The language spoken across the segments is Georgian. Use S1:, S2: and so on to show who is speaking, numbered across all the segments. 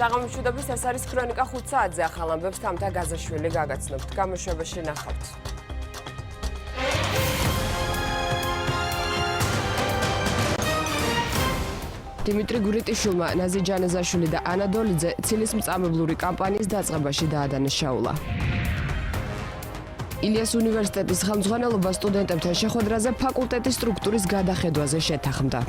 S1: საღამოშვიდობის ეს არის ქრონიკა 5 საათზე ახალ ამბებს თამთა გაზაშვილი გაგაცნობთ. გამოშვებაში ნახავთ. დიმიტრი გურიტიშვილმა ნაზი ჯანაზაშვილი და ანა დოლიძე ცილის მწამებლური კამპანიის დაწყებაში დაადანაშაულა. ილიას უნივერსიტეტის ხელმძღვანელობა სტუდენტებთან შეხვედრაზე ფაკულტეტის სტრუქტურის გადახედვაზე შეთანხმდა.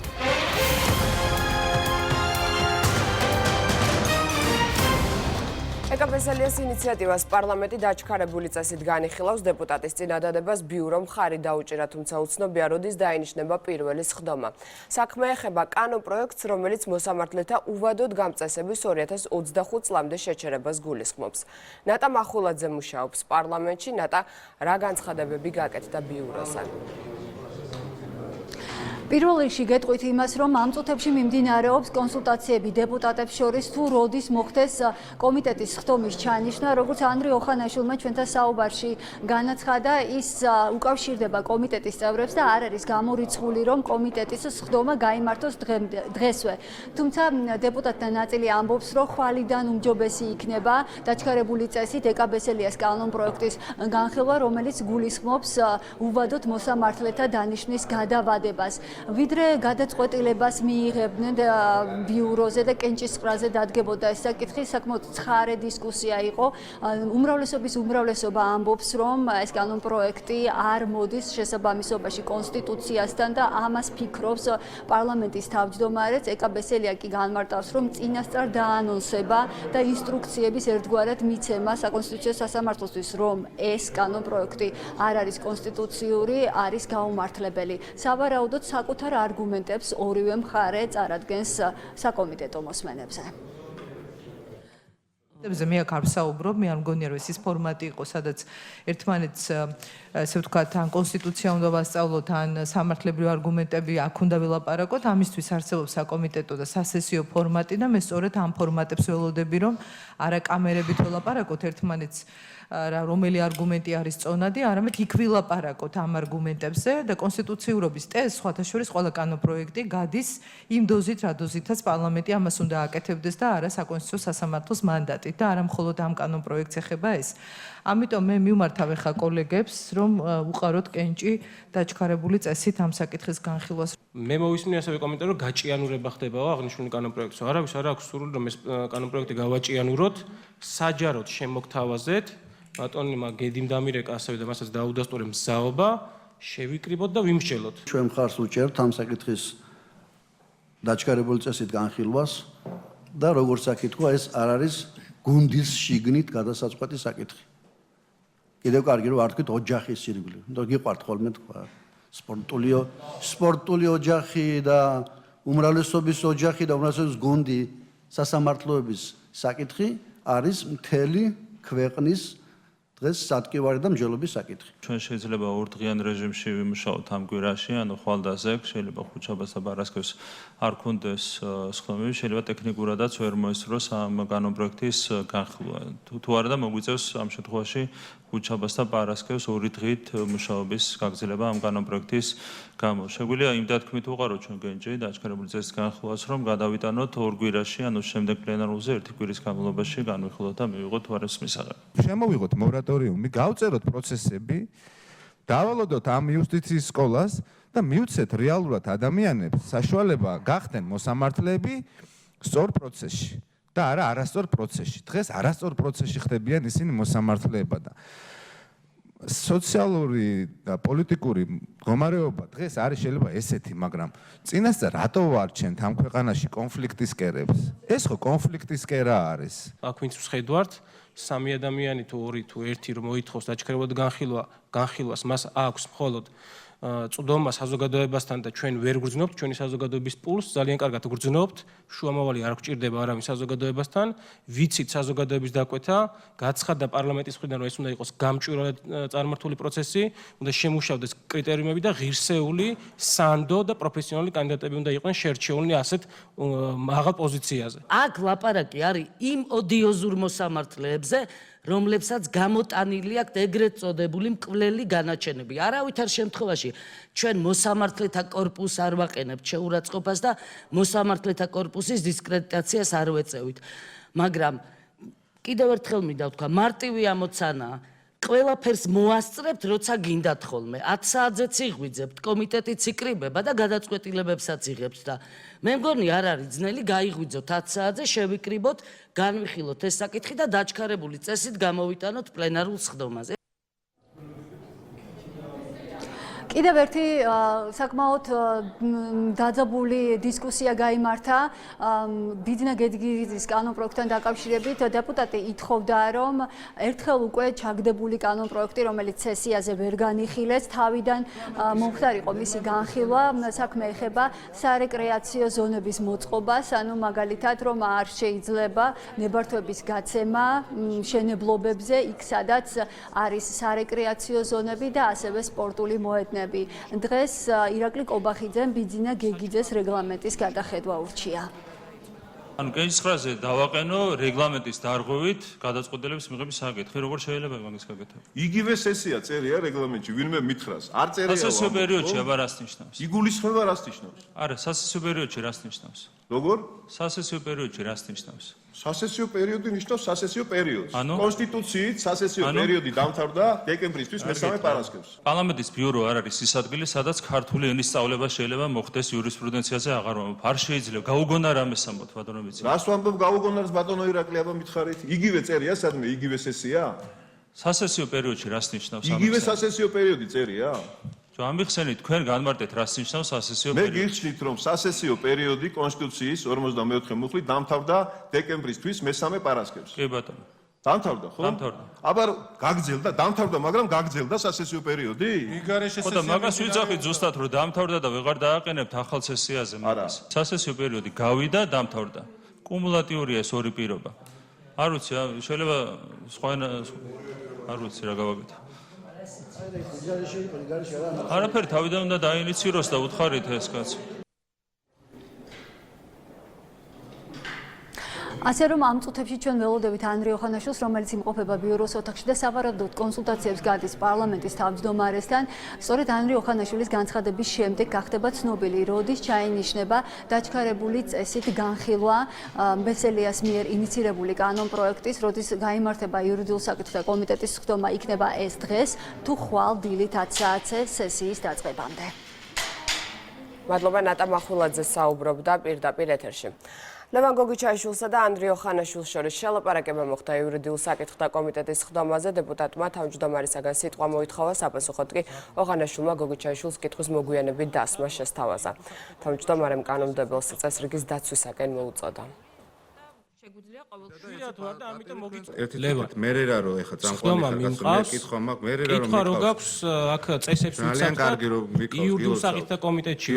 S1: ეკაბესელიას ინიციატივას პარლამენტი დაჩქარებული წესით განიხილავს. დეპუტატის წინადადებას ბიურომ მხარი დაუჭირა, თუმცა უცნობია როდის დაინიშნება პირველი სხდომა. საქმე ეხება კანონპროექტს, რომელიც მოსამართლეთა უვადოდ გამწესების 2025 წლამდე შეჩერებას გულისხმობს. ნატა მახულაძე მუშაობს პარლამენტში. ნატა, რა განცხადებები გაკეთდა ბიუროზე?
S2: პირველ რიგში გეტყვით იმას, რომ ამ წუთებში მიმდინარეობს კონსულტაციები დეპუტატებს შორის, თუ როდის მოხდეს კომიტეტის სხდომის ჩანიშვნა. როგორც ანდრე ოხანაშვილმა ჩვენთან საუბარში განაცხადა, ის უკავშირდება კომიტეტის წევრებს და არ არის გამორიცხული, რომ კომიტეტის სხდომა გაიმართოს დღესვე. თუმცა დეპუტატთა ნაწილი ამბობს, რომ ხვალიდან უმჯობესი იქნება დაჩქარებული წესით ეკაბესელიას კანონპროექტის განხილვა, რომელიც გულისხმობს უვადოდ მოსამართლეთა დანიშვნის გადავადებას. ვიდრე გადაწყვეტილებას მიიღებდნენ ბიუროზე და კენჭისყრაზე დადგებოდა ეს საკითხი, საკმაოდ ცხარე დისკუსია იყო. უმრავლესობა ამბობს, რომ ეს კანონპროექტი არ მოდის შესაბამისობაში კონსტიტუციასთან და ამას ფიქრობს პარლამენტის თავმჯდომარეც. ეკაბესელია კი განმარტავს, რომ წინასწარ დაანონსება და ინსტრუქციების ერთგვარად მიცემა საკონსტიტუციო სასამართლოსთვის, რომ ეს კანონპროექტი არ არის კონსტიტუციური, არის გაუმართლებელი. სავარაუდოდ საკუთარ არგუმენტებს ორივე მხარე წარადგენს საკომიტეტო მოსმენებზე.
S3: მე აქ არ ვსაუბრობ, მე არ მგონია რომ ეს ფორმატი იყო, სადაც ერთმანეთს ესე ვთქვათ, ან კონსტიტუცია უნდა ვასწავლოთ, ან სამართლებრივი არგუმენტები აქ უნდა ვილაპარაკოთ. ამისთვის არსებობს საკომიტეტო და სასესიო ფორმატი და მე სწორედ ამ ფორმატებს ველოდები, რომ არა კამერებით ვილაპარაკოთ ერთმანეთს რომელი არგუმენტი არის წონადი, არამედ იქ ვილაპარაკოთ ამ არგუმენტებზე და კონსტიტუციურობის ტესტს სხვათა შორის ყველა კანონპროექტი გადის იმ დოზით, რა დოზითაც პარლამენტი ამას უნდა აკეთებდეს და არა საკონსტიტუციო სასამართლოს მანდატით და არა მხოლოდ ამ კანონპროექტს ეხება ეს. ამიტომ მე მივმართავ ახლა კოლეგებს, რომ უყაროთ კენჭი დაჩქარებული წესით ამ საკითხის განხილვას.
S4: მე მოვისმინე ასევე კომენტარი, რომ გაჭიანურება ხდებაო აღნიშნული კანონპროექტს. არავის არ აქვს სურვილი, რომ ეს კანონპროექტი გავაჭიანუროთ, საჯაროდ შემოგთავაზეთ. ბატონმა გედიმ დამირეკა ასევე და მასაც დაუდასტურე მზაობა, შევიკრიბოთ და ვიმსჯელოთ.
S5: ჩვენ მხარს უჭერთ ამ საკითხის დაჩქარებული წესით განხილვას და როგორც საკითხია, ეს არ არის გუნდის შიგნით გადასაწყვეტი საკითხი. კიდევ კარგი რომ არ თქვით ოჯახის სირგლი. იმიტომ გიყვართ ხოლმე თქვა. სპორტული ოჯახი და უმრავლესობის ოჯახი და უმრავლესობის გუნდი სასამართლოების საკითხი არის მთელი ქვეყნის დღეს სატკივარი და მსჯელობის საკითხი.
S6: ჩვენ შეიძლება ორდღიან რეჟიმში ვიმუშაოთ ამ კვირაში, ანუ ხვალდაზე, შეიძლება ხუთშაბათს და პარასკევს არ ქონდეს სხდომები, შეიძლება ტექნიკურადაც ვერ მოესწროს ამ კანონპროექტის განხილვა. თუ არა და მოგვიწევს ამ შემთხვევაში ხუთშაბათს და პარასკევს ორი დღით მუშაობის გაგრძელება ამ კანონპროექტის გამო. შეგვიძლია იმ დათქმით უყაროთ ჩვენ კენჭი დაჩქარებული წესის განხილვას, რომ გადავიტანოთ ორ კვირაში, ანუ შემდეგ პლენარულზე ერთი კვირის განმავლობაში განვიხილოთ და მივიღოთ უარეს მისაღები.
S7: შემოვიღოთ მორატორიუმი, გავწეროთ პროცესები, დავალოდოთ ამ იუსტიციის სკოლას და მივცეთ რეალურად ადამიანებს საშუალება გახდნენ მოსამართლეები სწორ პროცესში და არა არასწორ პროცესში. დღეს არასწორ პროცესში ხდებიან ისინი მოსამართლეება და სოციალური და პოლიტიკური მდგომარეობა დღეს არის შეიძლება ესეთი, მაგრამ წინასწარ რატო ვარჩენთ ამ ქვეყანაში კონფლიქტის კერებს? ეს ხო კონფლიქტის კერა არის.
S4: აქ ვინც ვხედავთ, სამი ადამიანი თუ ორი თუ ერთი რომ მოითხოვს დაჩქარებულად განხილვას, მას აქვს მხოლოდ წვდომა საზოგადოებასთან და ჩვენ ვერ გვგრძნობთ ჩვენი საზოგადოების პულს, ძალიან კარგად გვგრძნობთ, შუამავალი არ გვჭირდება არავის საზოგადოებასთან, ვიცით საზოგადოების დაკვეთა, გაცხადდა პარლამენტის მხრიდან, რომ ეს უნდა იყოს გამჭვირვალედ წარმართული პროცესი, უნდა შემუშავდეს კრიტერიუმები და ღირსეული, სანდო და პროფესიონალი კანდიდატები უნდა იყვნენ შერჩეული ასეთ მაღალ პოზიციაზე.
S8: აქ ლაპარაკი არის იმ ოდიოზურ მოსამართლეებზე, რომლებსაც გამოტანილი აქვს ეგრეთ წოდებული მკვლელი განაჩენები. არავითარ შემთხვევაში ჩვენ მოსამართლეთა კორპუსს არ ვაყენებთ შეურაცხყოფას და მოსამართლეთა კორპუსის დისკრედიტაციას არ ვეწევით. მაგრამ კიდევ ერთხელ მინდა ვთქვა, მარტივი ამოცანაა. ყველაფერს მოასწრებთ, როცა გინდათ ხოლმე. 10 საათზეც იღვიძებთ, კომიტეტიც იკრიბება და გადაწყვეტილებებსაც იღებთ და მე მგონი არ არის ძნელი გაიღვიძოთ 10 საათზე, შევიკრიბოთ, განვიხილოთ ეს საკითხი და დაჩქარებული წესით გამოვიტანოთ პლენარულ სხდომაზე.
S2: კიდევ ერთი საკმაოდ დაძაბული დისკუსია გაიმართა ბიძინა გედგირიძის კანონპროექტთან დაკავშირებით. დეპუტატი ითხოვდა, რომ ერთხელ უკვე ჩაგდებული კანონპროექტი, რომელიც სესიაზე ვერ განიხილეს, თავიდან მომხდარიყო მისი განხილვა. საქმე ეხება სარეკრეაციო ზონების მოწყობას, ანუ მაგალითად, რომ არ შეიძლება ნებართვების გაცემა მშენებლობებზე, იქ სადაც არის სარეკრეაციო ზონები და ასევე სპორტული მოედნები. დღეს ირაკლი კობახიძემ ბიძინა გეგიძეს რეგლამენტის გადახედვა ურჩია.
S6: ანუ კენჭისყრაზე დავაყენო რეგლამენტის დარღვევით გადაწყვეტილების მიღების საკითხი. როგორ შეიძლება მაგას გაკეთებინო?
S9: იგივე სესია წერია რეგლამენტში, ვინმე მითხრას. არ წერია.
S6: სასესიო პერიოდში აბა რას ნიშნავს?
S9: იგულისხმება რას ნიშნავს?
S6: არა, სასესიო პერიოდში რას ნიშნავს?
S9: როგორ?
S6: სასესიო პერიოდში რას ნიშნავს?
S9: სასესიო პერიოდი ნიშნავს სასესიო პერიოდს.
S6: ანუ?
S9: კონსტიტუციით სასესიო პერიოდი დამთავრდა დეკემბრისთვის მესამე პარასკევს.
S6: პარლამენტის ბიურო არ არის ის ადგილი, სადაც ქართული ენის სწავლება შეიძლება მოხდეს იურისპრუდენციაზე აღარ ვამბობ. არ შეიძლება გაუგონა რამეს ამბობთ ბატონო ვიცი.
S9: რას ვამბობ გაუგონარს ბატონო ირაკლი აბა მითხარით? იგივე წერია სადმე იგივე სესია?
S6: სასესიო პერიოდში რას ნიშნავს?
S9: იგივე სასესიო პერიოდი წერია?
S6: ამიხსენით თქვენ განმარტეთ რას ნიშნავს სასესიო
S9: მე
S6: პერიოდი.
S9: გიხსნით რომ სასესიო პერიოდი კონსტიტუციის 54 მუხლით დამთავრდა დეკემბრისთვის მესამე პარასკევს.
S6: კი ბატონო.
S9: დამთავრდა ხო?
S6: დამთავრდა.
S9: აბა გაგრძელდა, დამთავრდა, მაგრამ გაგრძელდა სასესიო პერიოდი?
S6: ხო და მაგას ვიცახით ზუსტად რომ დამთავრდა და ვეღარ დააყენებთ ახალ სესიაზე მაგას. სასესიო პერიოდი გავიდა, დამთავრდა. კუმულატიურია ეს ორი პირობა. არ ვიცი, შეიძლება სხვა არ ვიცი რა გავაკეთე. არაფერი თავიდან უნდა დაინიციროს და უთხარით ეს კაცი.
S2: ასე რომ ამ წუთებში ჩვენ ველოდებით ანდრე ოხანაშვილს, რომელიც იმყოფება ბიუროს ოთახში და სავარაუდოდ კონსულტაციებს გადის პარლამენტის თავმჯდომარესთან. სწორედ ანდრე ოხანაშვილის განცხადების შემდეგ გახდება ცნობილი, როდის ჩაინიშნება დაჩქარებული წესით განხილვა ბესელიას მიერ ინიცირებული კანონპროექტის, როდის გაიმართება იურიდიულ საკითხთა კომიტეტის სხდომა, იქნება ეს დღეს თუ ხვალ დილით 10 საათზე სესიის დაწყებამდე.
S1: მადლობა ნატა მახულაძე საუბრობდა პირდაპირ ეთერში. ლევან გოგიჩაიშვილსა და ანდრე ოხანაშვილს შორის შელაპარაკება მოხდა იურიდიულ საკითხთა კომიტეტის სხდომაზე. დეპუტატმა თავმჯდომარისაგან სიტყვა მოითხოვა, საპასუხოდ კი ოხანაშვილმა გოგიჩაიშვილს კითხვის მოგვიანებით დასმა შესთავაზა. თავმჯდომარემ კანონმდებელს წესრიგის დაცვისაკენ მოუწოდა.
S7: ლევან მერერა რო ეხა წამყვანი ხარ კითხვა მაქვს მერერა რომ
S4: კითხვა რო გაქვს აქ წესებს
S7: ძალიან კარგი რომ
S4: იურიდიულ საკითხთა კომიტეტში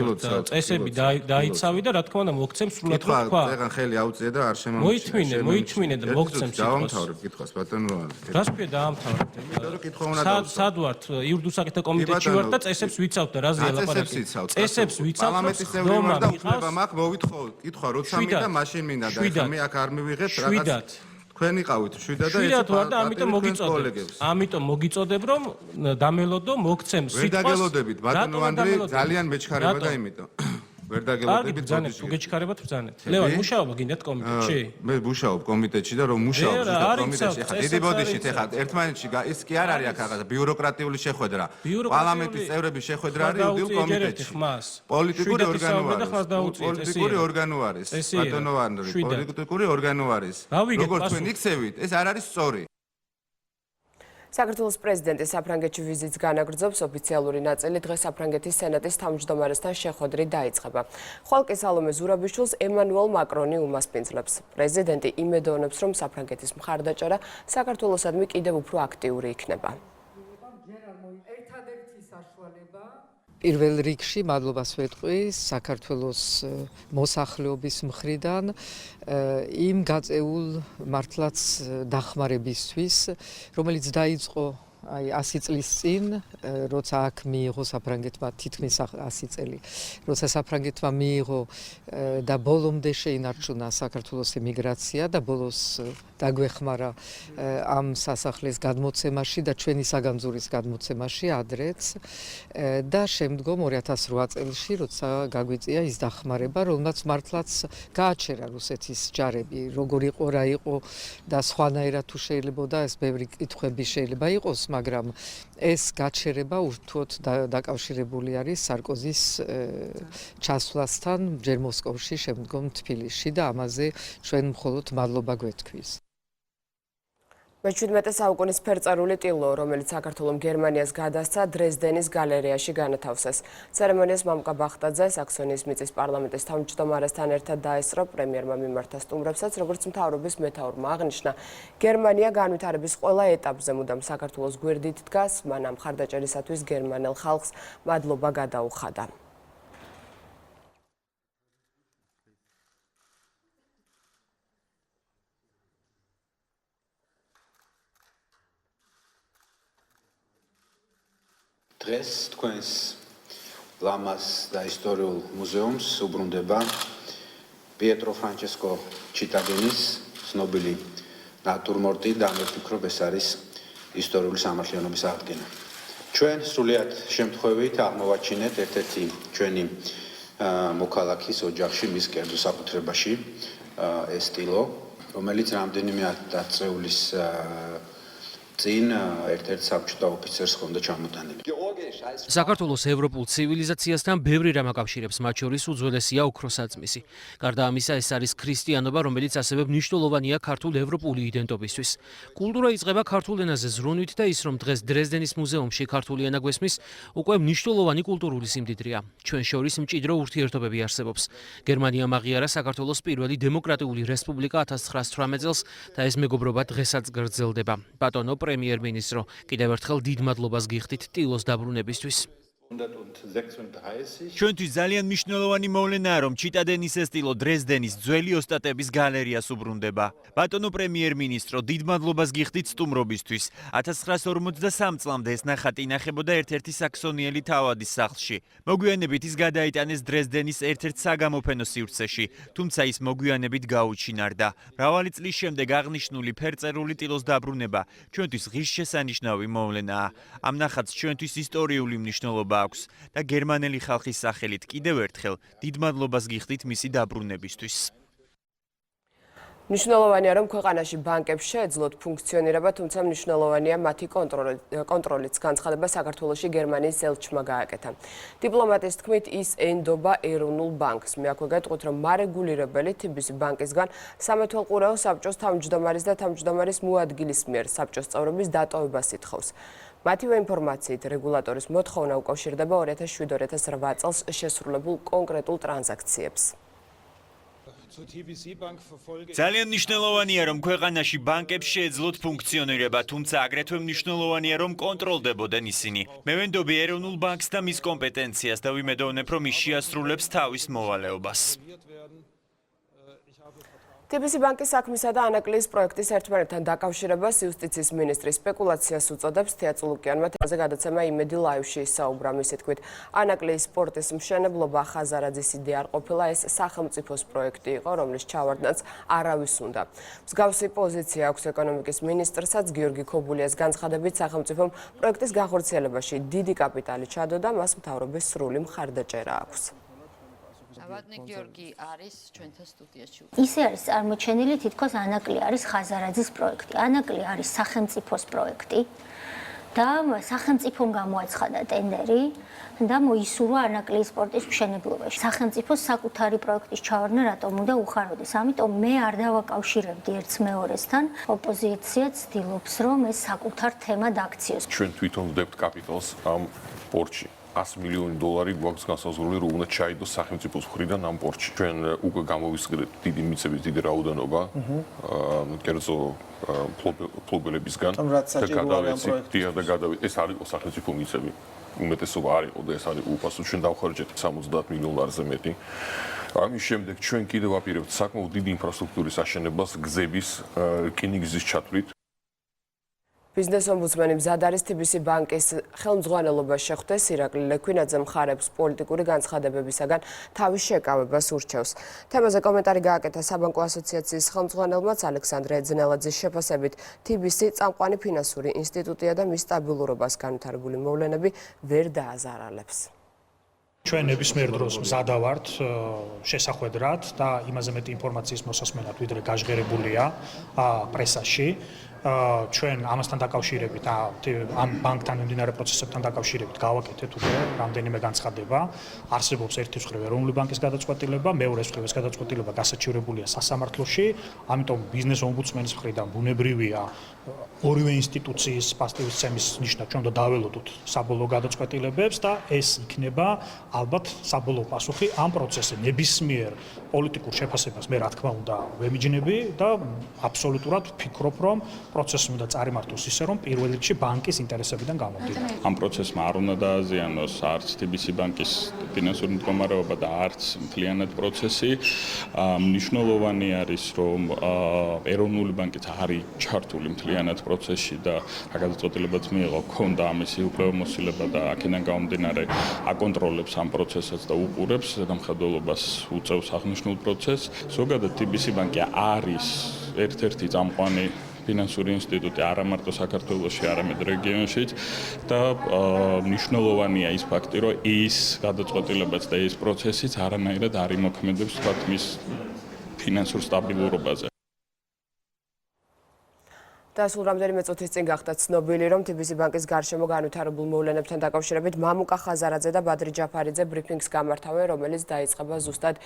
S4: წესები დაიცავი და რა თქმა უნდა მოგცემ სრულად
S7: კითხვა
S4: თქვა
S7: წეგან ხელი აუწია და არ შემომიჩნია
S4: მოითმინე და მოგცემ
S7: დავამთავრებ კითხვას ბატონო
S4: რას ქვია დაამთავრებ
S7: კითხვა უნდა დავსვა
S4: სად ვართ იურიდიულ საკითხთა კომიტეტში ვარ და წესებს ვიცავ და რაზე ლაპარაკი წესებს ვიცავ
S7: პარლამენტის წევრი ვარ და უფლება მაქვს მოვითხოვ კითხვა როცა მინდა მაშინ მინდა და ეხლა მე აქ არ მივიღებ რაღაც თქვენ იყავით 7 და
S4: ეს ვარ და ამიტომ მოგიწოდებ რომ დამელოდო მოგცემ სიტყვას
S7: ვერ დაგელოდებით ბატონო ანდრე ძალიან მეჩქარება და იმიტომ ვერ დაგელოდებით
S4: ბრძანეთ თუ გეჩქარებათ ბრძანეთ ლევან მუშაობა გინდათ კომიტეტში
S7: მე მუშაობ კომიტეტში და რომ მუშაობ ზუსტად კომიტეტში ხა დიდი ბოდიში ხა ერთმანეთში ეს კი არ არის აქ რაღაცა ბიუროკრატიული შეხვედრა პარლამენტის წევრების შეხვედრა არის იურიდიულ კომიტეტში პოლიტიკური ორგანო არის ბატონო ანდრე პოლიტიკური ორგანო არის როგორც თქვენ იქცევით ეს არ არის სწორი
S1: საქართველოს პრეზიდენტი საფრანგეთში ვიზიტს განაგრძობს. ოფიციალური ნაწილი დღეს საფრანგეთის სენატის თავმჯდომარესთან შეხვედრით დაიწყება. ხვალკი სალომე ზურაბიშვილს ემანუელ მაკრონი უმასპინძლებს. პრეზიდენტი იმედოვნებს, რომ საფრანგეთის მხარდაჭერა საქართველოსადმი კიდევ უფრო აქტიური იქნება.
S10: პირველ რიგში მადლობას ვეთყვი საქართველოს მოსახლეობის მხრიდან იმ გაწეულ მართლაც დახმარებისთვის, რომელიც დაიწყო აი 100 წლის წინ, როცა აქ მიიღო საფრანგეთმა თითქმის 100 წელი, როცა საფრანგეთმა მიიღო და ბოლომდე შეინარჩუნა საქართველოს ემიგრაცია და ბოლოს დაგვეხმარა ამ სასახლის გადმოცემაში და ჩვენი საგანძურის გადმოცემაში ადრეც და შემდგომ 2008 წელს როცა გაგვიწია ის დახმარება, რომელმაც მართლაც გააჩერა რუსეთის ჯარები, როგორ იყო, რა იყო და სხვანაირად თუ შეიძლებოდა ეს ბევრი კითხვები შეიძლება იყოს, მაგრამ ეს გაჩერება ურთულოდ დაკავშირებული არის სარკოზის ჩასვლასთან ჯერ მოსკოვში, შემდგომ თბილისში და ამაზე ჩვენ მხოლოდ მადლობა გვეთქვის.
S1: მე-17 საუკუნის ფერწერული ტილო, რომელიც საქართველოს გერმანიას გადასცა, დრეზდენის გალერეაში განათავსეს. ცერემონიას მამუკა ბახტაძე საქსონიის მიწის პარლამენტის თავმჯდომარესთან ერთად დაესწრო პრემიერმა მიმართა სტუმრებსაც, როგორც მთავრობის მეთაურმა აღნიშნა, გერმანია განვითარების ყველა ეტაპზე მუდამ საქართველოს გვერდით დგას, მან ამ მხარდაჭერისათვის გერმანელ ხალხს მადლობა გადაუხადა.
S11: დღეს თქვენს ლამას და ისტორიულ მუზეუმს უბრუნდება პიეტრო ფრანჩესკო ჩიტადენის ცნობილი ნატურმორტი და მე ვფიქრობ ეს არის ისტორიული სამართლიანობის აღდგენა. ჩვენ სრულიად შემთხვევით აღმოვაჩინეთ ერთ-ერთი ჩვენი მოქალაქის ოჯახში მის კერძო საკუთრებაში ეს ტილო, რომელიც რამდენიმე ათწლეულის წინ ერთ-ერთ საბჭოთა ოფიცერს ჰქონდა ჩამოტანილი.
S12: საქართველოს ევროპულ ცივილიზაციასთან ბევრი რამ აკავშირებს, მათ შორის უძველესია ოქროსაწმისი. გარდა ამისა, ეს არის ქრისტიანობა, რომელიც ასევე მნიშვნელოვანია ქართულ ევროპული იდენტობისთვის. კულტურა იწყება ქართულ ენაზე ზრუნვით და ის, რომ დღეს დრეზდენის მუზეუმში ქართული ენა გვესმის, უკვე მნიშვნელოვანი კულტურული სიმდიდრეა. ჩვენ შორის მჭიდრო ურთიერთობები არსებობს. გერმანიამ აღიარა საქართველოს პირველი დემოკრატიული რესპუბლიკა 1918 წელს და ეს მეგობრობა დღესაც გრძელდება. ბატონო პრემიერ-მინისტრო, კიდევ ერთხელ დიდ მადლობას გიხდით ტილოს დაბრუნებისთვის.
S13: ჩვენთვის ძალიან მნიშვნელოვანი მოვლენაა, რომ ჩიტადენის ეს ტილო დრეზდენის ძველი ოსტატების გალერეას უბრუნდება. ბატონო პრემიერ-მინისტრო, დიდ მადლობას გიხდით სტუმრობისთვის. 1953 წლამდე ეს ნახატი ინახებოდა ერთ-ერთი საქსონიელი თავადის სახლში. მოგვიანებით ის გადაიტანეს დრეზდენის ერთ-ერთ საგამოფენო სივრცეში, თუმცა ის მოგვიანებით გაუჩინარდა. მრავალი წლის შემდეგ აღნიშნული ფერწერული ტილოს დაბრუნება ჩვენთვის ღირსშესანიშნავი მოვლენაა. ამ ნახატს ჩვენთვის ისტორიული მნიშვნელობა აქვს და გერმანელი ხალხის სახელით კიდევ ერთხელ დიდ მადლობას გიხდით მისი დაბრუნებისთვის.
S1: მნიშვნელოვანია, რომ ქვეყანაში ბანკებს შეეძლოთ ფუნქციონირება, თუმცა მნიშვნელოვანია მათი კონტროლიც. განცხადება საქართველოში გერმანიის ელჩმა გააკეთა. დიპლომატის თქმით, ის ენდობა ეროვნულ ბანკს. მე აქვე გეტყვით, რომ მარეგულირებელი TBC ბანკისგან სამეთვალყურეო საბჭოს თავმჯდომარის და თავმჯდომარის მოადგილის მიერ საბჭოს წევრობის დატოვებას ითხოვს. მათივე ინფორმაციით, რეგულატორის მოთხოვნა უკავშირდება 2007-2008 წელს შესრულებულ კონკრეტულ ტრანზაქციებს.
S13: ძალიან მნიშვნელოვანია, რომ ქვეყანაში ბანკებს შეეძლოთ ფუნქციონირება, თუმცა აგრეთვე მნიშვნელოვანია, რომ კონტროლდებოდნენ ისინი. მე ვენდობ ეროვნულ ბანკს და მის კომპეტენციას და ვიმედოვნებ, რომ ის შეასრულებს თავის მოვალეობას. TBC ბანკის საქმისა და ანაკლიის პროექტის ერთმანეთთან დაკავშირებას იუსტიციის მინისტრი სპეკულაციას უწოდებს. თეატრულუკიანმა თემაზე გადაცემა იმედი ლაივში ისაუბრა. მისი თქმით, ანაკლიის სპორტის მშენებლობა ხაზარაძის იდეა არ ყოფილა, ეს სახელმწიფოს პროექტი იყო, რომლის ჩავარდნაც არავის უნდა. მსგავსი პოზიცია აქვს ეკონომიკის მინისტრსაც. გიორგი ქობულიას განცხადებით, სახელმწიფომ პროექტის განხორციელებაში დიდი კაპიტალი ჩადო და მას მთავრობის სრული მხარდაჭერა აქვს.
S14: ავადნე გიორგი არის ჩვენთან სტუდიაში. ისე არის წარმოჩენილი, თითქოს ანაკლი არის ხაზარაძის პროექტი. ანაკლი არის სახელმწიფოს პროექტი და სახელმწიფომ გამოაცხადა ტენდერი და მოისურვა ანაკლის სპორტის მშენებლობაში. სახელმწიფოს საკუთარი პროექტის ჩავარდნა რატომ უნდა უხაროდეს? ამიტომ მე არ დავაკავშირებდი ერთს მეორესთან. ოპოზიციაც ცდილობს, რომ ეს საკუთარ თემად აქციოს.
S15: ჩვენ თვითონ ვდებთ კაპიტალს ამ პორტში. 100 მილიონი დოლარი გვაქვს განსაზღვრული, რომ უნდა ჩაიდოს სახელმწიფოს მხრიდან ამ პორტში. ჩვენ უკვე გამოვისყრეთ დიდი მიწების დიდი რაოდენობა კერძო ფლობელებისგან და გადავეცით. ეს არის სახელმწიფო მიწები. უმეტესობა არ იყო და ეს არის უფასო. ჩვენ დავხარჯეთ 70 მილიონ ლარზე მეტი. ამის შემდეგ ჩვენ კიდევ ვაპირებთ საკმაოდ დიდი ინფრასტრუქტურის აშენებას, გზების, რკინიგზის ჩათვლით.
S1: ბიზნეს ომბუდსმენი მზად არის TBC ბანკის ხელმძღვანელობას შეხვდეს ირაკლი ლექვინაძე მხარებს პოლიტიკური განცხადებებისაგან თავის შეკავებას ურჩევს. თემაზე კომენტარი გააკეთა საბანკო ასოციაციის ხელმძღვანელმაც ალექსანდრე ეძნელაძის შეფასებით TBC წამყვანი ფინანსური ინსტიტუტია და მის სტაბილურობას განვითარებული მოვლენები ვერ დააზარალებს.
S16: ჩვენ ნებისმიერ დროს მზად ვართ შესახვედრად და იმაზე მეტი ინფორმაციის მოსასმენად, ვიდრე გაჟღერებულია პრესაში. ჩვენ ამასთან დაკავშირებით, ამ ბანკთან მიმდინარე პროცესებთან დაკავშირებით გავაკეთეთ უკვე რამდენიმე განცხადება. არსებობს ერთი მხრივ ეროვნული ბანკის გადაწყვეტილება, მეორე მხრივ ეს გადაწყვეტილება გასაჩივრებულია სასამართლოში, ამიტომ ბიზნეს ომბუდსმენის მხრიდან ბუნებრივია ორივე ინსტიტუციის პასტივისცემის ნიშნად ჩვენ დაველოდოთ საბოლოო გადაწყვეტილებებს და ეს იქნება ალბათ საბოლოო პასუხი ამ პროცესზე. ნებისმიერ პოლიტიკურ შეფასებას მე რა თქმა უნდა ვემიჯნები და აბსოლუტურად ვფიქრობ, რომ პროცესი უნდა წარიმართოს ისე, რომ პირველ რიგში ბანკის ინტერესებიდან გამომდინარე.
S17: ამ პროცესმა არ უნდა დააზიანოს არც TBC ბანკის ფინანსური მდგომარეობა და არც მთლიანად პროცესი. მნიშვნელოვანი არის, რომ ეროვნული ბანკიც არის ჩართული მთლიანად პროცესში და რა გადაწყვეტილებაც მიიღო, ჰქონდა ამისი უფლებამოსილება და აქედან გამომდინარე აკონტროლებს ამ პროცესს და უყურებს ზედამხედველობას უწევს აღნიშნულ პროცესს. ზოგადად TBC ბანკი არის ერთ-ერთი წამყვანი ფინანსური ინსტიტუტი არა მარტო საქართველოში, არამედ რეგიონშიც და მნიშვნელოვანია ის ფაქტი, რომ ის გადაწყვეტილებაც და ის პროცესიც არანაირად არ იმოქმედებს თქვათ მის ფინანსურ სტაბილურობაზე.
S1: და სულ რამდენიმე წუთის წინ გახდა ცნობილი, რომ TBC ბანკის გარშემო განვითარებულ მოვლენებთან დაკავშირებით მამუკა ხაზარაძე და ბადრი ჯაფარიძე ბრიფინგს გამართავენ, რომელიც დაიწყება ზუსტად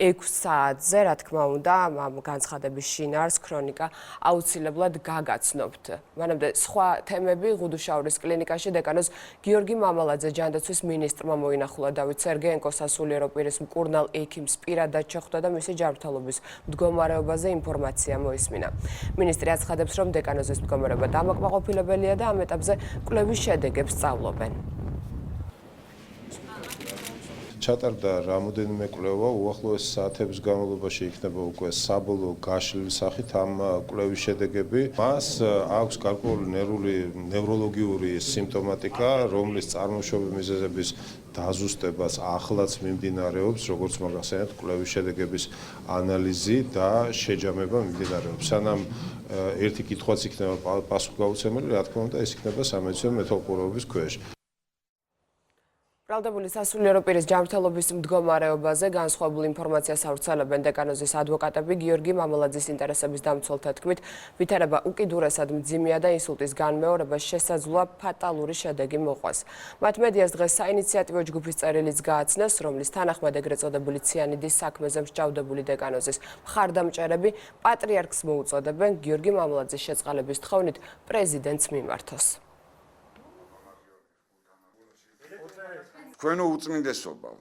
S1: 6 საათზე. რა თქმა უნდა, ამ განცხადების შინაარს ქრონიკა აუცილებლად გაგაცნობთ. მანამდე სხვა თემები ღუდუშაურის კლინიკაში დეკანოს გიორგი მამალაძე ჯანდაცვის მინისტრმა მოინახულა დავით სერგეენკოს სასულიერო პირის მკურნალ ექიმს პირადად შეხვდა და მისი ჯანმრთელობის მდგომარეობაზე ინფორმაცია მოისმინა. მინისტრი აცხადებს, რომ დეკანოზის მდგომარეობა დამაკმაყოფილებელია და ამ ეტაპზე კვლევის შედეგებს სწავლობენ.
S18: ჩატარდა რამოდენიმე კვლევა, უახლოეს საათების განმავლობაში იქნება უკვე საბოლოო გაშლილი სახით ამ კვლევის შედეგები. მას აქვს გარკვეული ნევროლოგიური სიმპტომატიკა, რომლის წარმოშობის მიზეზების დაზუსტებას ახლაც მიმდინარეობს, როგორც მაგასენად კვლევის შედეგების ანალიზი და შეჯამება მიმდინარეობს. სანამ ერთი კითხვაც იქნება პასუხგაუცემელი, რა თქმა უნდა, ეს იქნება სამედიცინო მეთვალყურეობის ქვეშ.
S1: ბრალდებული სასულიერო პირის ჯანმრთელობის მდგომარეობაზე განსხვავებულ ინფორმაციას ავრცელებენ დეკანოზის ადვოკატები. გიორგი მამალაძის ინტერესების დამცველთა თქმით, ვითარება უკიდურესად მძიმეა და ინსულტის განმეორებას შესაძლოა ფატალური შედეგი მოყვას. მათ მედიას დღეს საინიციატივო ჯგუფის წერილიც გააცნეს, რომლის თანახმად ეგრეთ წოდებული ციანიდის საქმეზე მსჯავრდებული დეკანოზის მხარდამჭერები პატრიარქს მოუწოდებენ გიორგი მამალაძის შეწყალების თხოვნით პრეზიდენტს მიმართოს.
S19: თქვენო უწმინდესობაო,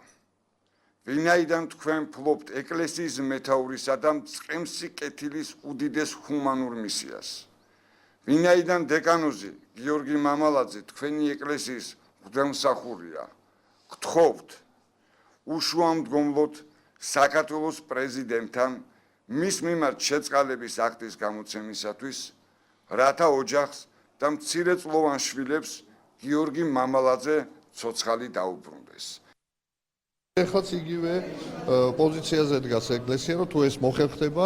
S19: ვინაიდან თქვენ ფლობთ ეკლესიის მეთაურისა და მწყემსი კეთილის უდიდეს ჰუმანურ მისიას. ვინაიდან დეკანოზი გიორგი მამალაძე თქვენი ეკლესიის მღვდელმსახურია, გთხოვთ უშუამდგომლოდ საქართველოს პრეზიდენტთან მის მიმართ შეწყალების აქტის გამოცემისათვის, რათა ოჯახს და მცირეწლოვან შვილებს გიორგი მამალაძე ცოცხალი დაუბრუნდეს.
S20: ეხლაც იგივე პოზიციაზე დგას ეკლესია, რომ თუ ეს მოხერხდება,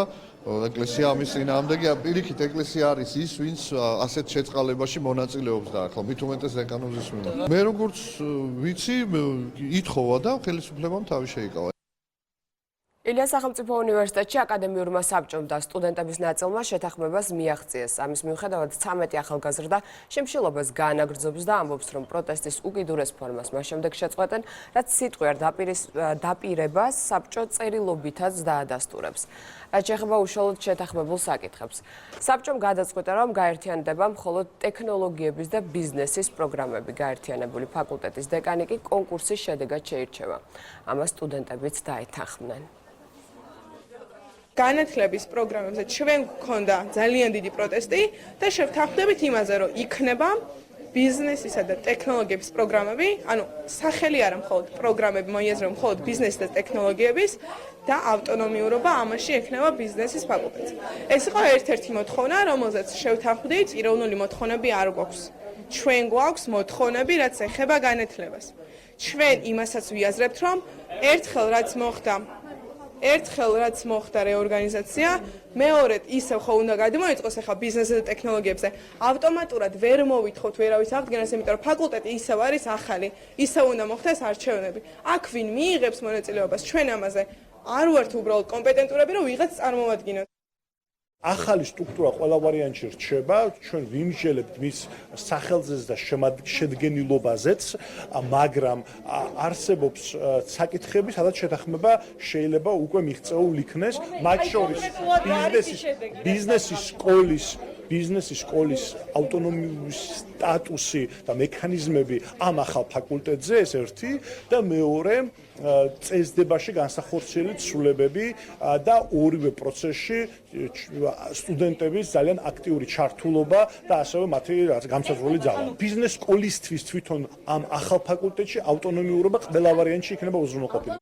S20: ეკლესია ამის წინააღმდეგია. პირიქით, ეკლესია არის ის, ვინც ასეთ შეწყალებაში მონაწილეობს და ახლა მით უმეტეს დეკანოზის მიმართ. მე როგორც ვიცი, ითხოვა და ხელისუფლებამ თავი შეიკავა.
S1: ილიას სახელმწიფო უნივერსიტეტში აკადემიურმა საბჭომ და სტუდენტების ნაწილმა შეთანხმებას მიაღწიეს. ამის მიუხედავად 13 ახალგაზრდა შიმშილობას გაანაგრძობს და ამბობს, რომ პროტესტის უკიდურეს ფორმას მას შემდეგ შეწყვეტენ, რაც სიტყვიერ დაპირებას საბჭო წერილობითაც დაადასტურებს. რაც შეეხება უშუალოდ შეთანხმებულ საკითხებს. საბჭომ გადაწყვეტა, რომ გაერთიანდება მხოლოდ ტექნოლოგიების და ბიზნესის პროგრამები. გაერთიანებული ფაკულტეტის დეკანი კი კონკურსის შედეგად შეირჩევა. ამას სტუდენტებიც დაეთანხმნენ.
S21: განათლების პროგრამებზე ჩვენ გვქონდა ძალიან დიდი პროტესტი და შევთანხმდებით იმაზე, რომ იქნება ბიზნესისა და ტექნოლოგიების პროგრამები, ანუ სახელი არა მხოლოდ პროგრამები მოიაზრება მხოლოდ ბიზნესის და ტექნოლოგიების და ავტონომიურობა ამაში ექნება ბიზნესის ფაკულტეტს. ეს იყო ერთ-ერთი მოთხოვნა, რომელზეც შევთანხმდით, ეროვნული მოთხოვნები არ გვაქვს. ჩვენ გვაქვს მოთხოვნები, რაც ეხება განათლებას. ჩვენ იმასაც ვიაზრებთ, რომ ერთხელ რაც მოხდა რეორგანიზაცია, მეორედ ისევ ხო უნდა გადმოიწყოს ახლა ბიზნესზე და ტექნოლოგიებზე. ავტომატურად ვერ მოვითხოვთ ვერავის აღდგენას, იმიტომ რომ ფაკულტეტი ისევ არის ახალი, ისევ უნდა მოხდეს არჩევნები. აქ ვინ მიიღებს მონაწილეობას, ჩვენ ამაზე არ ვართ უბრალოდ კომპეტენტურები, რომ ვიღაც წარმოვადგინოთ.
S22: ახალი სტრუქტურა ყველა ვარიანტში რჩება, ჩვენ ვიმსჯელებთ მის სახელზეც და შედგენილობაზეც, მაგრამ არსებობს საკითხები, სადაც შეთანხმება შეიძლება უკვე მიღწეულ იქნეს, მათ შორის ბიზნესის სკოლის ავტონომიური სტატუსი და მექანიზმები ამ ახალ ფაკულტეტზე, ეს ერთი და მეორე წესდებაში განსახორციელებით ცვლილებები და ორივე პროცესში სტუდენტების ძალიან აქტიური ჩართულობა და ასევე მათი გამსაზღვრელი ძალა. ბიზნეს სკოლისთვის თვითონ ამ ახალ ფაკულტეტში ავტონომიურობა ყველა ვარიანტში იქნება უზრუნველყოფილი.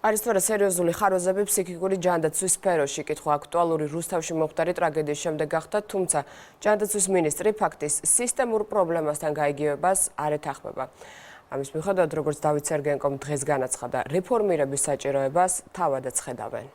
S1: არის თორე სერიოზული ხარვეზები ფსიქიკური ჯანდაცვის სფეროში, კითხვა აქტუალური რუსთავში მომხდარი ტრაგედიის შემდეგ გახდა, თუმცა ჯანდაცვის მინისტრი ფაქტის სისტემურ პრობლემასთან გაიგივებას არ ეთანხმება. ამის მიუხედავად, როგორც დავით სერგენკომ დღეს განაცხადა, რეფორმირების საჭიროებას თავადაც ხედავენ.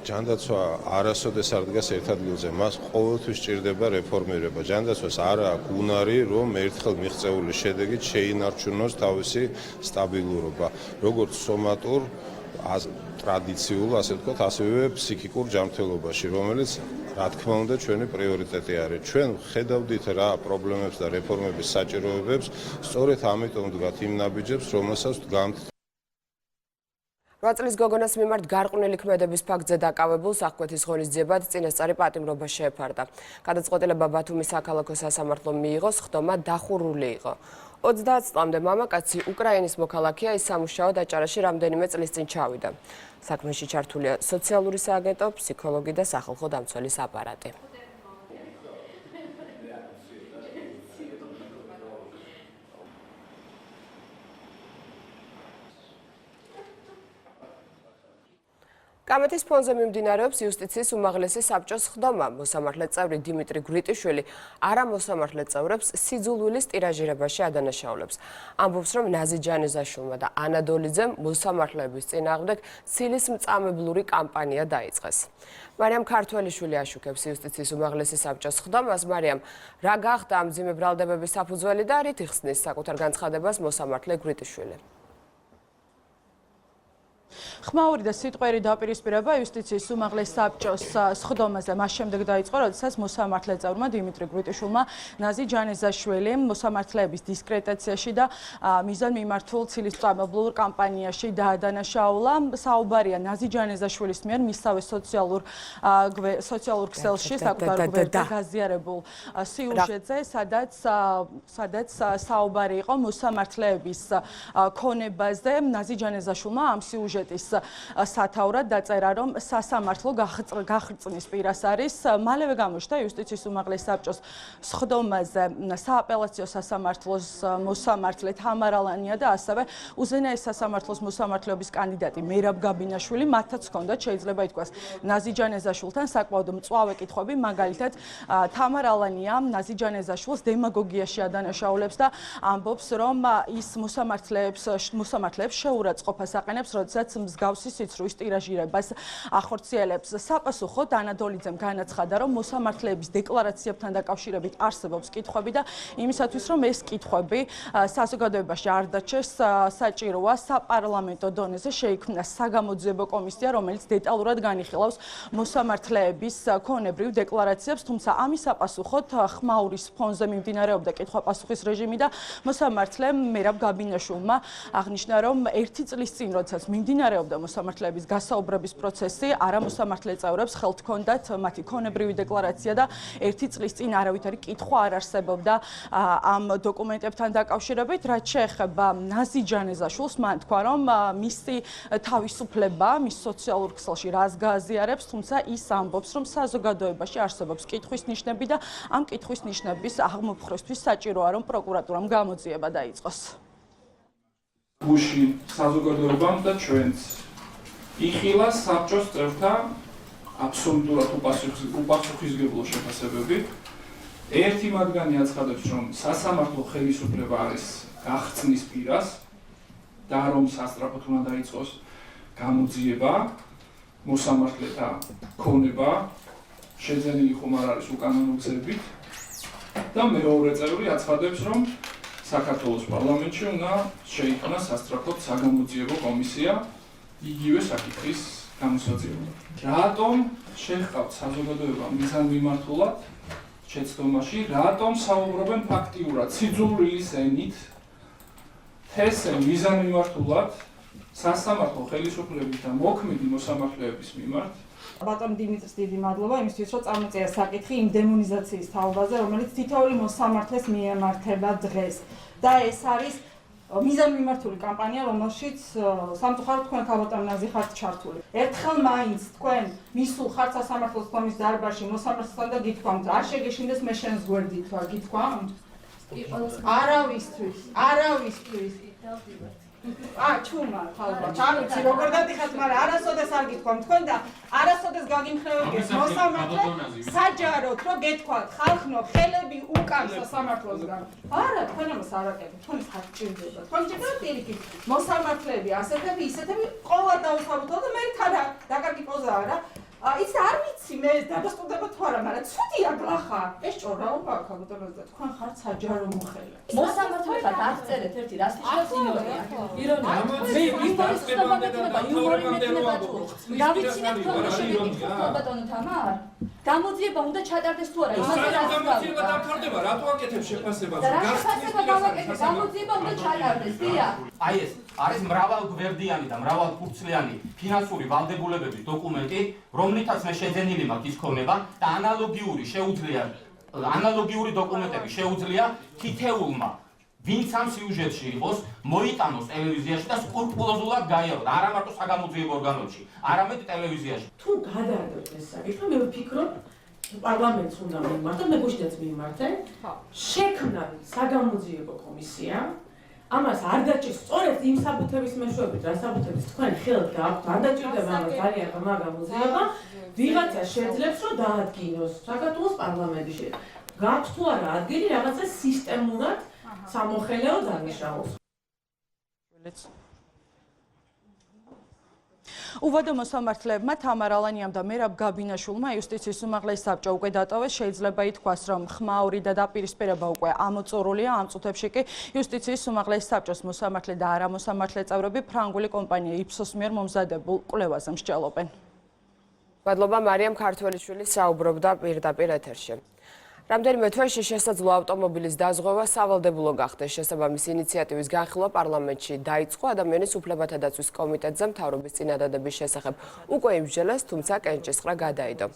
S18: ჯანდაცვა არასოდეს არ დგას ერთ ადგილზე, მას ყოველთვის სჭირდება რეფორმირება. ჯანდაცვას არ აქვს უნარი, რომ ერთხელ მიღწეული შედეგით შეინარჩუნოს თავისი სტაბილურობა, როგორც სომატურ, ტრადიციულ, ასე ვთქვათ, ასევე ფსიქიკურ ჯანმრთელობაში, რომელიც რა თქმა უნდა ჩვენი პრიორიტეტი არის. ჩვენ ხედავდით რა პრობლემებს და რეფორმების საჭიროებებს, სწორედ ამიტომ ვდგათ იმ ნაბიჯებს, რომელსაც ვდგამთ.
S1: 8 წლის გოგონას მიმართ გარყვნილი ქმედების ფაქტზე დაკავებულ საღვთის ღონისძიებად წინასწარი პატიმრობა შეეფარდა. გადაწყვეტილება ბათუმის საქალაქო სასამართლომ მიიღო, სხდომა დახურული იყო. 30 წლამდე მამაკაცი უკრაინის მოქალაქეა, ის სამუშაოდ აჭარაში რამდენიმე წლის წინ ჩავიდა. საქმეში ჩართულია სოციალური სააგენტო, ფსიქოლოგი და სახალხო დამცველის აპარატი. კამეთის ფონზე მიმდინარეობს იუსტიციის უმაღლესი საბჭოს სხდომა. მოსამართლე წევრი დიმიტრი გვრიტიშვილი არამოსამართლე წევრებს სიძულვილის ტირაჟირებაში ადანაშაულებს. ამბობს, რომ ნაზი ჯანეზაშვილმა და ანა დოლიძემ მოსამართლეების წინააღმდეგ ცილისმწამებლური კამპანია დაიწყეს. მარიამ ქართველიშვილი აშუქებს იუსტიციის უმაღლესი საბჭოს სხდომას. მარიამ, რა გახდა ამ მძიმე ბრალდებების საფუძველი და რით იხსნის საკუთარ განცხადებას მოსამართლე გვრიტიშვილი?
S23: ხმაური და სიტყვიერი დაპირისპირება იუსტიციის უმაღლეს საბჭოს სხდომაზე მას შემდეგ დაიწყო, როდესაც მოსამართლე წევრმა დიმიტრი გვრიტიშვილმა ნაზი ჯანეზაშვილი მოსამართლეების დისკრეტაციაში და მიზან მიმართულ ცილისწამებლურ კამპანიაში დაადანაშაულა. საუბარია ნაზი ჯანეზაშვილის მიერ მისსავე სოციალურ ქსელში საკუთარ გვერდზე გაზიარებულ სიუჟეტზე, სადაც საუბარი იყო მოსამართლეების ქონებაზე. ნაზი ჯანეზაშვილმა ამ სიუჟეტის სათაურად დაწერა, რომ სასამართლო გახრწნის პირას არის. მალევე გამოჩნდა იუსტიციის უმაღლეს საბჭოს სხდომაზე სააპელაციო სასამართლოს მოსამართლე თამარ ალანია და ასევე უზენაეს სასამართლოს მოსამართლეობის კანდიდატი მერაბ გაბინაშვილი. მათაც ჰქონდათ შეიძლება ითქვას ნაზი ჯანეზაშვილთან საკმაოდ მწვავე კითხვები, მაგალითად თამარ ალანია ნაზი ჯანეზაშვილს დემაგოგიაში ადანაშაულებს და ამბობს, რომ ის მოსამართლეებს შეურაცხყოფას აყენებს, როდესაც მსგავსი სიცრუის ტირაჟირებას ახორციელებს. საპასუხოდ ანა დოლიძემ განაცხადა, რომ მოსამართლეების დეკლარაციებთან დაკავშირებით არსებობს კითხვები და იმისათვის, რომ ეს კითხვები საზოგადოებაში არ დაჩეს, საჭიროა საპარლამენტო დონეზე შეიქმნას საგამოძიებო კომისია, რომელიც დეტალურად განიხილავს მოსამართლეების ქონებრივ დეკლარაციებს, თუმცა ამის საპასუხოდ ხმაურის ფონზე მიმდინარეობდა კითხვა-პასუხის რეჟიმი და მოსამართლემ მერაბ გაბინაშვილმა აღნიშნა, რომ 1 წლის წინ, როდესაც მიმდინარეობდა მიმდინარეობდა მოსამართლეების გასაუბრების პროცესი, არა მოსამართლე წევრებს ხელთ ჰქონდათ მათი ქონებრივი დეკლარაცია და 1 წლის წინ არავითარი კითხვა არ არსებობდა ამ დოკუმენტებთან დაკავშირებით, რაც შეეხება ნაზი ჯანეზაშვილს, მან თქვა, რომ მისი თავისუფლება მის სოციალურ ქსელში რას გააზიარებს, თუმცა ის ამბობს, რომ საზოგადოებაში არსებობს კითხვის ნიშნები და ამ კითხვის ნიშნების აღმოფხვრისთვის საჭიროა, რომ პროკურატურამ გამოძიება დაიწყოს.
S3: გუში საზოგადოებამ და ჩვენც იხილა საბჭოს წევრთა აბსოლუტურად უპასუხისმგებლო შეფასებები. ერთი მათგანი აცხადებს, რომ სასამართლო ხელისუფლება არის გახცნის პირას და რომ სასწრაფოდ უნდა დაიწყოს გამოძიება, მოსამართლეთა ქონება შეძენილი ხომ არ არის უკანონო გზებით და მეორე წევრი აცხადებს, რომ საქართველოს პარლამენტში უნდა შეიქმნას სასწრაფოდ საგამოძიებო კომისია იგივე საკითხის გამოსაძიებლად. რატომ შეჰყავთ საზოგადოება მიზანმიმართულად შეცდომაში, რატომ საუბრობენ ფაქტიურად სიძულვილის ენით თესე მიზანმიმართულად სასამართლო ხელისუფლების და მოქმედი მოსამართლეების მიმართ?
S23: ბატონ დიმიტრის დიდი მადლობა იმისთვის, რომ წამოწია საკითხი იმ დემონიზაციის თაობაზე, რომელიც თითოეული მოსამართლეს მიემართება დღეს. და ეს არის მიზანმიმართული კამპანია, რომელშიც სამწუხაროდ თქვენ ქალბატონ ნაზი ხართ ჩართული. ერთხელ მაინც თქვენ მისულ ხართ სასამართლოს თქმის დარბაზში მოსამართლესთან და გითქვამთ, არ შეგეშინდეს მე შენს გვერდით ვარ, გითქვამთ? არავისთვის. ჩუმა ხალხო, ჩამიცი როგორ დადიხართ, მაგრამ არასოდეს არ გითქვამთ თქვენ და არასოდეს გაგიმხრევებიათ მოსამართლე საჯაროდ, რომ გეთქვათ ხალხნო, ხელები უკან სასამართლოსგან. არა, თქვენ ამას არ აკეთებთ, თქვენ ხართ ჭირდება. თქვენ ჭირდება პირიქით. მოსამართლეები ასეთები, ისეთები ყოველ დავუსაბუთო და მე თან დაკარგი პოზა არა. ის არ ვიცი მე დადასტურდება თუ არა, მაგრამ ცუდია გლახა. ეს ჭორაობა აქ ბატონო და თქვენ ხართ საჯარო მოხელე.
S5: მოსამართლეთა აღწერეთ ერთი რასტიშოს ირონია. მე ვიფორს ხდება მეტება, იუმორი მეტება თუ. გავიცინეთ თქვენ შეგეკითხოთ ბატონო თამარ. გამოძიება უნდა ჩატარდეს თუ არა, იმაზე რა გამოძიება
S3: დამთავრდება, რატო აკეთებ შეფასებას?
S5: გასწრება გავაკეთე, გამოძიება უნდა ჩატარდეს, დია.
S8: აი ეს არის მრავალგვერდიანი და მრავალფურცლიანი ფინანსური ვალდებულებების დოკუმენტი, რომლითაც მე შეძენილი მაქვს ის ქონება და ანალოგიური დოკუმენტები შეუძლია თითეულმა ვინც ამ სიუჟეტში იყოს, მოიტანოს ტელევიზიაში და სკრუპულოზულად გაიაროს, არა მარტო საგამოძიებო ორგანოებში, არამედ ტელევიზიაში.
S5: თუ გადაარდოთ ეს საკითხი, მე ვფიქრობ, პარლამენტს უნდა მიმართოთ, მე გუშინაც მიმართე. შექმნა საგამოძიებო კომისია. ამას არ დაჭირს სწორედ იმ საბუთების მეშვეობით, რა საბუთების თქვენ ხელთ გააქვთ, არ დაჭირდება ამას ძალიან ღრმა გამოძიება, ვიღაცა შეძლებს რომ დაადგინოს საქართველოს პარლამენტში. გააქვს თუ არა ადგილი რაღაცა სისტემურად სამოხელეო დანიშნულს.
S23: უვადო მოსამართლეებმა თამარ ალანიამ და მერაბ გაბინაშვილმა იუსტიციის უმაღლესი საბჭო უკვე დატოვეს. შეიძლება ითქვას, რომ ხმაური და დაპირისპირება უკვე ამოწურულია. ამ წუთებში კი იუსტიციის უმაღლესი საბჭოს მოსამართლე და არამოსამართლე წევრები ფრანგული კომპანია იფსოს მიერ მომზადებულ კვლევაზე მსჯელობენ.
S1: მადლობა მარიამ ქართველიშვილი საუბრობდა პირდაპირ ეთერში. რამდენიმე თვეში შესაძლო ავტომობილის დაზღვევა სავალდებულო გახდეს. შესაბამისი ინიციატივის განხილვა პარლამენტში დაიწყო. ადამიანის უფლებათა დაცვის კომიტეტზე მთავრობის წინადადების შესახებ უკვე იმსჯელეს, თუმცა კენჭისყრა გადაიდო.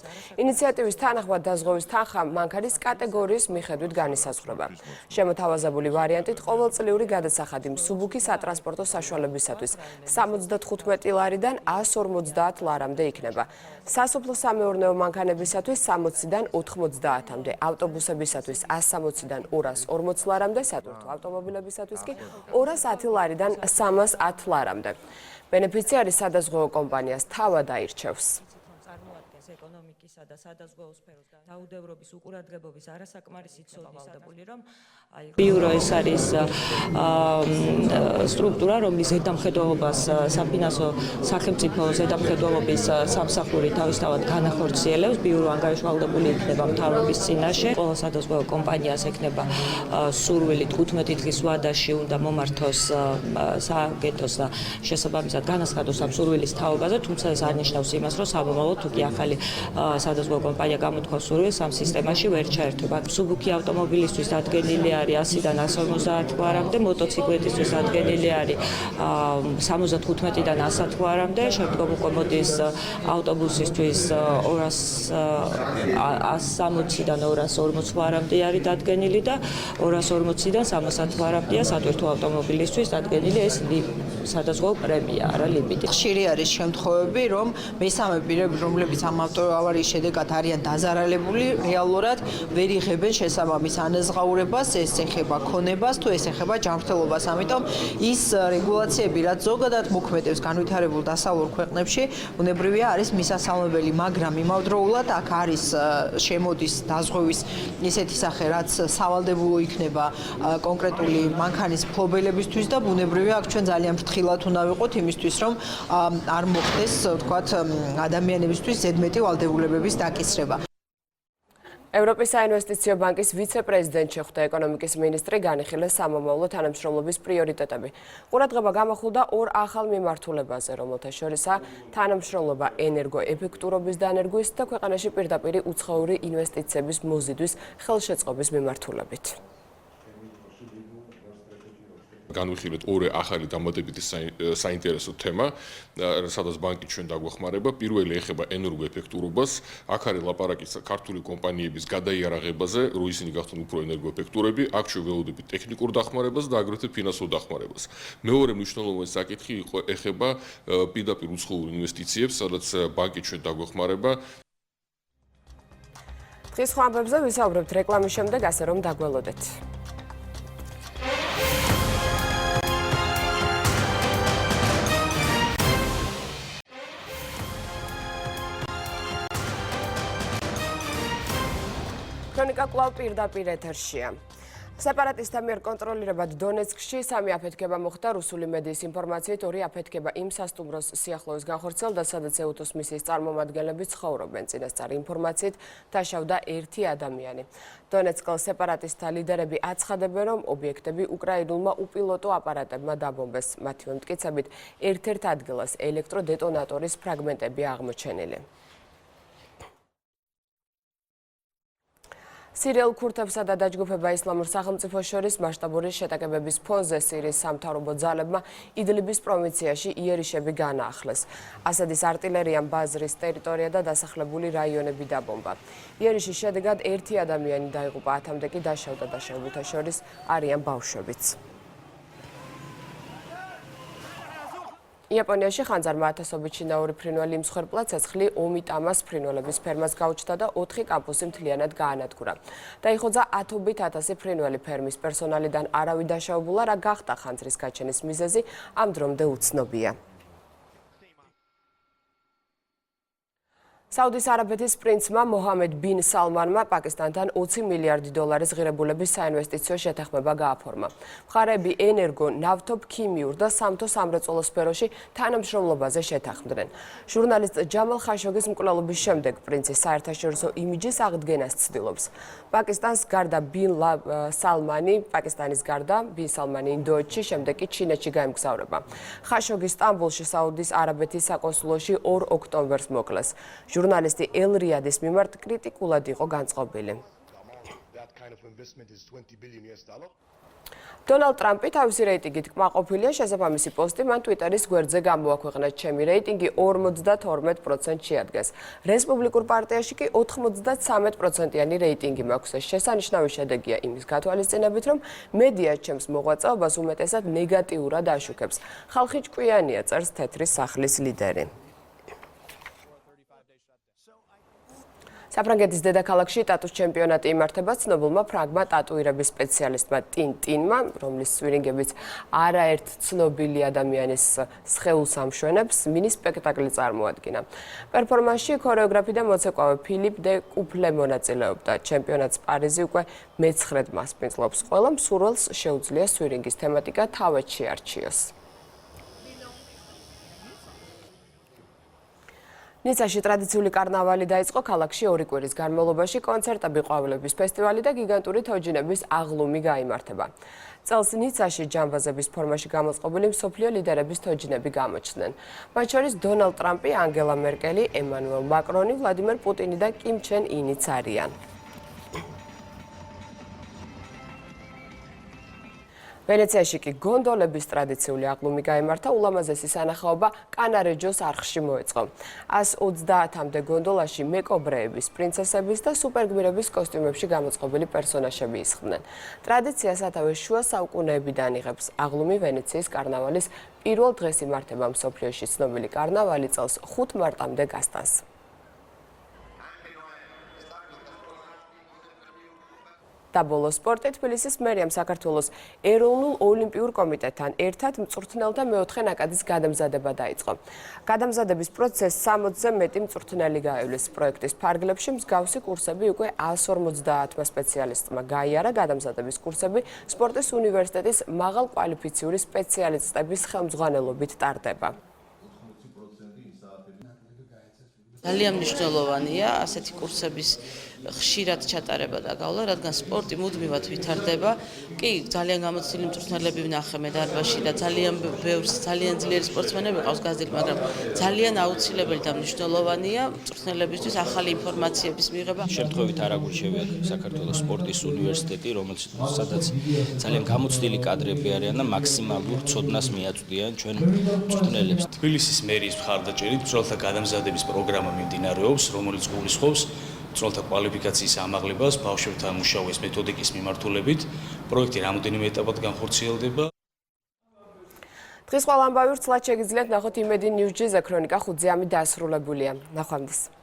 S1: ინიციატივის თანახმად დაზღვევის თანხა მანქანის კატეგორიის მიხედვით განისაზღვრება. შემოთავაზებული ვარიანტით ყოველწლიური გადასახადი მსუბუქი სატრანსპორტო საშუალებისათვის 75 ლარიდან 150 ლარამდე იქნება. სასოფლო-სამეურნეო მანქანებისათვის 60-დან 90-მდე, ავტობუსებისათვის 160-დან 240 ლარამდე, სატვირთო ავტომობილებისათვის კი 210 ლარიდან 310 ლარამდე. ბენეფიციარი სადაზღვეო კომპანიას თავად აირჩევს.
S24: ეკონომიკისა და სადაზღვეო სფეროს დაუდევრობის უყურადღებობის არასაკმარისი ცოდნის დაბული რომ ბიურო ეს არის სტრუქტურა, რომლის ზედამხედველობას საფინანსო სახელმწიფო ზედამხედველობის სამსახური თავისთავად განახორციელებს. ბიურო ანგარიშვალდებული იქნება მთავრობის წინაშე. ყველა სადაზღვეო კომპანიას ექნება სურვილი 15 დღის ვადაში უნდა მომართოს სააგენტოს და შესაბამისად განაცხადოს ამ სურვილის თაობაზე, თუმცა ეს არ ნიშნავს იმას, რომ საბოლოოდ თუ კი ახალი სადაზღვევო კომპანია გამოთქვას სურვილს ამ სისტემაში ვერ ჩაერთვება. მსუბუქი ავტომობილისთვის დადგენილი არის 100-დან 150 ლარამდე, მოტოციკლეტისთვის დადგენილი არის 75-დან 100 ლარამდე, შემდგომ უკვე მოდის ავტობუსისთვის 160-დან 240 ლარამდე არის დადგენილი და 240-დან 300 ლარამდეა სატვირთო ავტომობილისთვის დადგენილი ეს სადაზღვევო პრემია, არა ლიმიტი.
S2: ხშირი არის შემთხვევები, რომ მესამე პირები, რომლებიც ამ ავტოავარიის შედეგად არიან დაზარალებული, რეალურად ვერ იღებენ შესაბამის ანაზღაურებას, ეს ეხება ქონებას, თუ ეს ეხება ჯანმრთელობას. ამიტომ ის რეგულაციები, რაც ზოგადად მოქმედებს განვითარებულ დასავლურ ქვეყნებში, უნებრივია არის მისასალმებელი, მაგრამ იმავდროულად აქ არის შემოდის დაზღვევის ისეთი სახე, რაც სავალდებულო იქნება კონკრეტული მანქანის მფლობელებისთვის და ბუნებრივია აქ ჩვენ ძალიან ფრთხილად უნდა ვიყოთ იმისთვის, რომ არ მოხდეს, ვთქვათ, ადამიანებისთვის ზედმეტი ვალდებულებების დაკისრება.
S1: ევროპის საინვესტიციო ბანკის ვიცე-პრეზიდენტ შეხვდა ეკონომიკის მინისტრი, განიხილეს სამომავლო თანამშრომლობის პრიორიტეტები. ყურადღება გამახვილდა ორ ახალ მიმართულებაზე, რომელთა შორისაა თანამშრომლობა ენერგოეფექტურობის დანერგვის და ქვეყანაში პირდაპირი უცხოური ინვესტიციების მოზიდვის ხელშეწყობის მიმართულებით.
S15: განვიხილეთ ორი ახალი დამატებითი საინტერესო თემა, სადაც ბანკი ჩვენ დაგვეხმარება. პირველი ეხება ენერგოეფექტურობას. აქ არის ლაპარაკი ქართული კომპანიების გადაიარაღებაზე, რომ ისინი გახდნენ უფრო ენერგოეფექტურები. აქ ჩვენ ველოდებით ტექნიკურ დახმარებას და აგრეთვე ფინანსურ დახმარებას. მეორე მნიშვნელოვანი საკითხი ეხება პირდაპირ უცხოურ ინვესტიციებს, სადაც ბანკი ჩვენ დაგვეხმარება.
S1: დღის სხვა ამბებზე ვისაუბრებთ რეკლამის შემდეგ, ასე რომ დაგველოდეთ. ქრონიკა კვლავ პირდაპირ ეთერშია. სეპარატისტთა მიერ კონტროლირებად დონეცკში 3 აფეთქება მოხდა. რუსული მედიის ინფორმაციით 2 აფეთქება იმ სასტუმროს სიახლოვეს განხორციელდა, სადაც ეუთოს მისიის წარმომადგენლები ცხოვრობენ. წინასწარი ინფორმაციით დაშავდა 1 ადამიანი. დონეცკელ სეპარატისტთა ლიდერები აცხადებენ, რომ ობიექტები უკრაინულმა უპილოტო აპარატებმა დაბომბეს. მათი მტკიცებით, ერთ-ერთ ადგილას ელექტროდეტონატორის ფრაგმენტები აღმოჩენილი. სირიელ ქურთებსა და დაჯგუფება ისლამურ სახელმწიფოს შორის მასშტაბური შეტაკებების ფონზე სირიის სამთავრობო ძალებმა იდლიბის პროვინციაში იერიშები განაახლეს. ასადის არტილერიამ ბაზრის ტერიტორია და დასახლებული რაიონები დაბომბა. იერიშის შედეგად 1 ადამიანი დაიღუპა, 10-მდე კი დაშავდა, დაშავებულთა შორის არიან ბავშვებიც. იაპონიაში ხანძარმა ათასობით შინაური ფრინველი იმსხვერპლა, ცეცხლი ომიტამას ფრინველების ფერმას გაუჩნდა და 4 კამპუსი მთლიანად გაანადგურა. დაიხოძა ათობით ათასი ფრინველი ფერმის პერსონალიდან არავინ დაშავებულა, რა გახდა ხანძრის გაჩენის მიზეზი ამ დრომდე უცნობია. საუდის არაბეთის პრინცმა მოჰამედ ბინ სალმანმა პაკისტანთან 20 მილიარდი დოლარის ღირებულების საინვესტიციო შეთანხმება გააფორმა. მხარეები ენერგო, ნავთობ-ქიმიურ და სამთო-სამრეწველო სფეროში თანამშრომლობაზე შეთანხმდნენ. ჟურნალისტ ჯამალ ხაშოგის მკვლელობის შემდეგ პრინცი საერთაშორისო იმიჯის აღდგენას ცდილობს. პაკისტანის გარდა ბინ სალმანი ინდოეთში, შემდეგ კი ჩინეთში გაემგზავრება. ხაშოგი სტამბოლში საუდის არაბეთის საკონსულოში 2 ოქტომბერს მოკლეს. ჟურნალისტი ელ-რიადის მიმართ კრიტიკულად იყო განწყობილი. დონალდ ტრამპი თავისი რეიტინგით კმაყოფილია, შესაბამისი პოსტი მან ტვიტერის გვერდზე გამოაქვეყნა. ჩემი რეიტინგი 52% შეადგენს. რესპუბლიკურ პარტიაში კი 93%-იანი რეიტინგი მაქვს. ეს შესანიშნავი შედეგია იმის გათვალისწინებით, რომ მედია ჩემს მოღვაწეობას უმეტესად ნეგატიურად აშუქებს. ხალხი ჭკვიანია, წერს თეთრი სახლის ლიდერი. საფრანგეთის დედაქალაქში ტატუს ჩემპიონატი იმართება ცნობილმა ფრანგმა ტატუირების სპეციალისტმა ტინტინმა, რომლის სვირინგებიც არაერთ ცნობილი ადამიანის სხეულს ამშვენებს, მინი სპექტაკლი წარმოადგინა. პერფორმანსში ქორეოგრაფი და მოცეკვავე ფილიპ დე კუფლე მონაწილეობდა. ჩემპიონატს პარიზი უკვე მე-9-ად მასპინძლობს. ყველა მსურველს შეუძლია სვირინგის თემატიკა თავად შეარჩიოს. ნიცაში ტრადიციული კარნავალი დაიწყო ქალაქში 2 კვირის განმავლობაში კონცერტები, ყვავილების ფესტივალი და გიგანტური თოჯინების აღლუმი გაიმართება. წელს ნიცაში ჯამბაზების ფორმაში გამოწყობილი მსოფლიო ლიდერების თოჯინები გამოჩნდნენ. მათ შორის დონალდ ტრამპი, ანგელა მერკელი, ემანუელ მაკრონი, ვლადიმერ პუტინი და კიმ ჩენ ინიც არიან. ვენეციაში კი გონდოლების ტრადიციული აღლუმი გაიმართა, ულამაზესი სანახაობა კანარეჯოს არხში მოეწყო. 130-მდე გონდოლაში მეკობრეების, პრინცესების და სუპერგმირების კოსტიუმებში გამოწყობილი პერსონაჟები ისხდნენ. ტრადიციას სათავეს შუა საუკუნეებიდან იღებს. აღლუმი ვენეციის კარნავალის პირველ დღეს იმართება. მსოფლიოში ცნობილი კარნავალი წელს 5 მარტამდე გასტანს. და ბოლო სპორტი თბილისის მერიამ საქართველოს ეროვნულ ოლიმპიურ კომიტეტთან ერთად მწვრთნელთა მეოთხე ნაკადის გადამზადება დაიწყო. გადამზადების პროცესს 60-ზე მეტი მწვრთნელი გაევლეს. პროექტის ფარგლებში მსგავსი კურსები უკვე 150 სპეციალისტმა გაიარა. გადამზადების კურსები სპორტის უნივერსიტეტის მაღალკვალიფიციური სპეციალისტების ხელმძღვანელობით ტარდება.
S4: ძალიან მნიშვნელოვანია ასეთი კურსების ხშირად ჩატარება და გავლა, რადგან სპორტი მუდმივად ვითარდება. კი, ძალიან გამოცდილი მწვრთნელები ვნახე მე დარბაზში და ძალიან ძლიერი სპორტსმენები ყავს გაზრდილი, მაგრამ ძალიან აუცილებელი და მნიშვნელოვანია მწვრთნელებისთვის ახალი ინფორმაციების მიღება.
S6: შემთხვევით არ აგურჩევია საქართველოს სპორტის უნივერსიტეტი, სადაც ძალიან გამოცდილი კადრები არიან და მაქსიმალურ ცოდნას მიაწვდიან ჩვენ მწვრთნელებს.
S7: თბილისის მერიის მხარდაჭერით მწვრთნელთა გადამზადების პროგრამა მიმდინარეობს, რომელიც გულისხმობს მწვრთნელთა კვალიფიკაციის ამაღლებას ბავშვებთან მუშაობის მეთოდიკის მიმართულებით. პროექტი რამოდენიმე ეტაპად განხორციელდება.
S1: დღის ყველა ამბავი ვრცლად შეგიძლიათ ნახოთ იმედი ნიუზ-ჯიზე ქრონიკა 5-ზე ამით დასრულებულია. ნახვამდის.